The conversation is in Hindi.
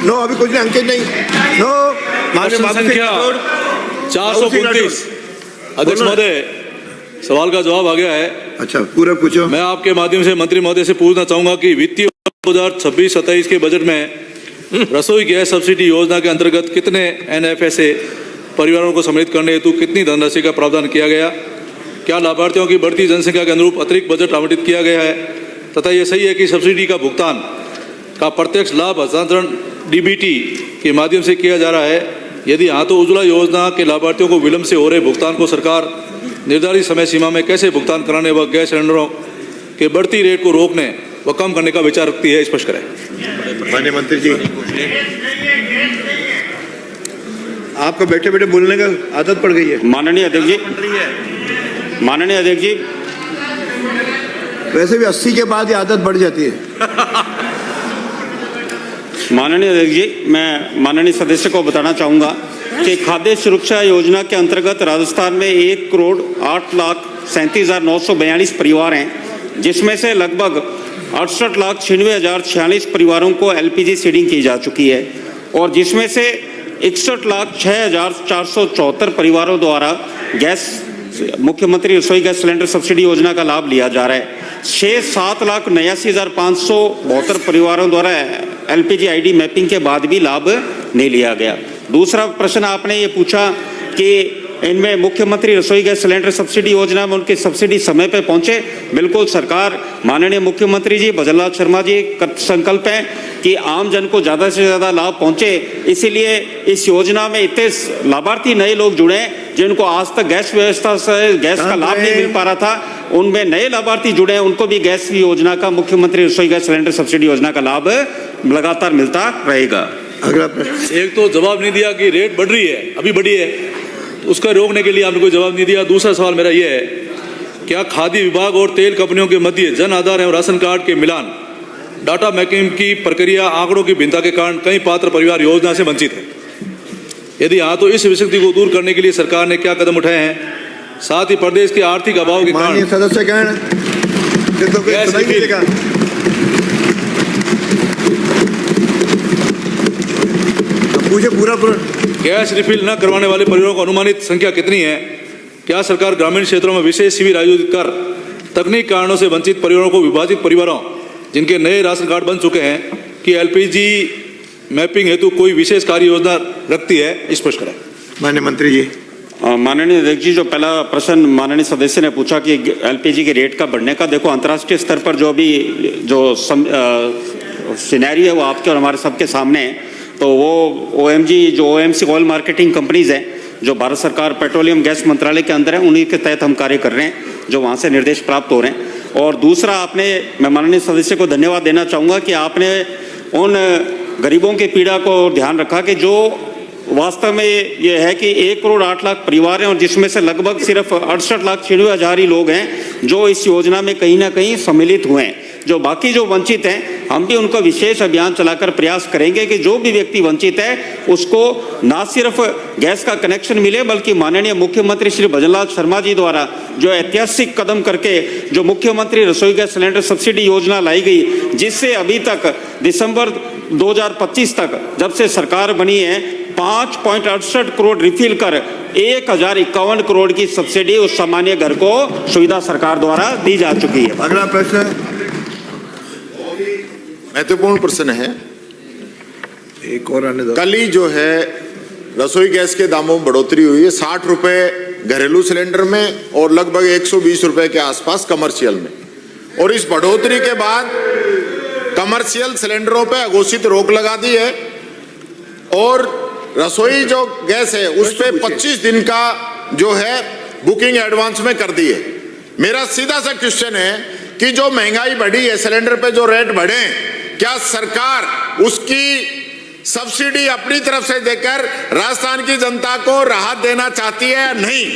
नो, अभी कुछ नहीं, अंकित नहीं। नो, प्रश्न संख्या 429। अध्यक्ष महोदय, सवाल का जवाब आ गया है। अच्छा, पूरा पूछो। मैं आपके माध्यम से मंत्री महोदय से पूछना चाहूंगा कि वित्तीय 2026-27 के बजट में रसोई गैस सब्सिडी योजना के अंतर्गत कितने NFSA परिवारों को सम्मिलित करने हेतु कितनी धनराशि का प्रावधान किया गया? क्या लाभार्थियों की बढ़ती जनसंख्या के अनुरूप अतिरिक्त बजट आवंटित किया गया है? तथा यह सही है कि सब्सिडी का भुगतान का प्रत्यक्ष लाभ हस्तांतरण DBT के माध्यम से किया जा रहा है? यदि हाँ, तो उज्ज्वला योजना के लाभार्थियों को विलंब से हो रहे भुगतान को सरकार निर्धारित समय सीमा में कैसे भुगतान कराने व गैस सिलेंडरों के बढ़ती रेट को रोकने व कम करने का विचार रखती है? स्पष्ट करें। माननीय मंत्री जी, आपको बैठे बैठे बोलने का आदत पड़ गई है। माननीय अध्यक्ष जी, माननीय अध्यक्ष जी, वैसे भी 80 के बाद ये आदत बढ़ जाती है। माननीय अध्यक्ष जी, मैं माननीय सदस्य को बताना चाहूँगा कि खाद्य सुरक्षा योजना के अंतर्गत राजस्थान में 1,08,37,942 परिवार हैं, जिसमें से लगभग 68,96,046 परिवारों को LPG सीडिंग की जा चुकी है और जिसमें से 61,06,474 परिवारों द्वारा गैस मुख्यमंत्री रसोई गैस सिलेंडर सब्सिडी योजना का लाभ लिया जा रहा है। 6,07,89,572 परिवारों द्वारा LPG ID मैपिंग के बाद भी लाभ नहीं लिया गया। दूसरा प्रश्न आपने ये पूछा कि इनमें मुख्यमंत्री रसोई गैस सिलेंडर सब्सिडी योजना में उनकी सब्सिडी समय पे पहुंचे। बिल्कुल, सरकार माननीय मुख्यमंत्री जी भजनलाल शर्मा जी का संकल्प है कि आम जन को ज़्यादा से ज़्यादा लाभ पहुंचे। इसीलिए इस योजना में इतने लाभार्थी नए लोग जुड़े हैं जिनको आज तक गैस व्यवस्था से गैस का लाभ नहीं मिल पा रहा था, उनमें नए लाभार्थी जुड़े हैं, उनको भी गैस योजना का, मुख्यमंत्री रसोई गैस सिलेंडर सब्सिडी योजना का लाभ लगातार मिलता रहेगा। अगला प्रश्न। एक तो जवाब नहीं दिया कि रेट बढ़ रही है, अभी बढ़ी है, उसका रोकने के लिए आपने कोई जवाब नहीं दिया। दूसरा सवाल मेरा ये है, क्या खाद्य विभाग और तेल कंपनियों के मध्य जन आधार एवं राशन कार्ड के मिलान डाटा मैपिंग की प्रक्रिया आंकड़ों की भिन्नता के कारण कई पात्र परिवार योजना से वंचित है? यदि हाँ, तो इस विसंगति को दूर करने के लिए सरकार ने क्या कदम उठाए हैं? साथ ही प्रदेश के आर्थिक अभाव के कारण सदस्य पूरा गैस रिफिल न करवाने वाले परिवारों को अनुमानित संख्या कितनी है? क्या सरकार ग्रामीण क्षेत्रों में विशेष शिविर आयोजित कर तकनीक कारणों से वंचित परिवारों को विभाजित परिवारों जिनके नए राशन कार्ड बन चुके हैं कि LPG मैपिंग हेतु कोई विशेष कार्य योजना रखती है? स्पष्ट करें। माननीय मंत्री जी। माननीय अध्यक्ष जी, जो पहला प्रश्न माननीय सदस्य ने पूछा कि LPG के रेट का बढ़ने का, देखो अंतर्राष्ट्रीय स्तर पर जो अभी जो सिनेरियो है वो आपके और हमारे सबके सामने है। तो वो OMG जो OMC ऑयल मार्केटिंग कंपनीज हैं जो भारत सरकार पेट्रोलियम गैस मंत्रालय के अंदर है, उन्हीं के तहत हम कार्य कर रहे हैं, जो वहाँ से निर्देश प्राप्त हो रहे हैं। और दूसरा, मैं माननीय सदस्य को धन्यवाद देना चाहूँगा कि आपने उन गरीबों की पीड़ा को ध्यान रखा कि जो वास्तव में ये है कि 1,08,00,000 परिवार हैं और जिसमें से लगभग सिर्फ 68,96,000 ही लोग हैं जो इस योजना में कहीं ना कहीं सम्मिलित हुए हैं। जो बाकी जो वंचित हैं, हम भी उनका विशेष अभियान चलाकर प्रयास करेंगे कि जो भी व्यक्ति वंचित है उसको ना सिर्फ गैस का कनेक्शन मिले, बल्कि माननीय मुख्यमंत्री श्री भजनलाल शर्मा जी द्वारा जो ऐतिहासिक कदम करके जो मुख्यमंत्री रसोई गैस सिलेंडर सब्सिडी योजना लाई गई, जिससे अभी तक दिसंबर 2025 तक जब से सरकार बनी है 5.68 करोड़ रिफिल कर 1,051 करोड़ की सब्सिडी उस सामान्य घर को सुविधा सरकार द्वारा दी जा चुकी है। अगला प्रश्न। महत्वपूर्ण प्रश्न है। एक और आने दो। कल ही जो है रसोई गैस के दामों में बढ़ोतरी हुई है, 60 रुपए घरेलू सिलेंडर में और लगभग 120 रुपए के आसपास कमर्शियल में। और इस बढ़ोतरी के बाद कमर्शियल सिलेंडरों पे अघोषित रोक लगा दी है और रसोई जो गैस है उस पे 25 दिन का जो है बुकिंग एडवांस में कर दी है। मेरा सीधा सा क्वेश्चन है कि जो महंगाई बढ़ी है, सिलेंडर पे जो रेट बढ़े, क्या सरकार उसकी सब्सिडी अपनी तरफ से देकर राजस्थान की जनता को राहत देना चाहती है या नहीं?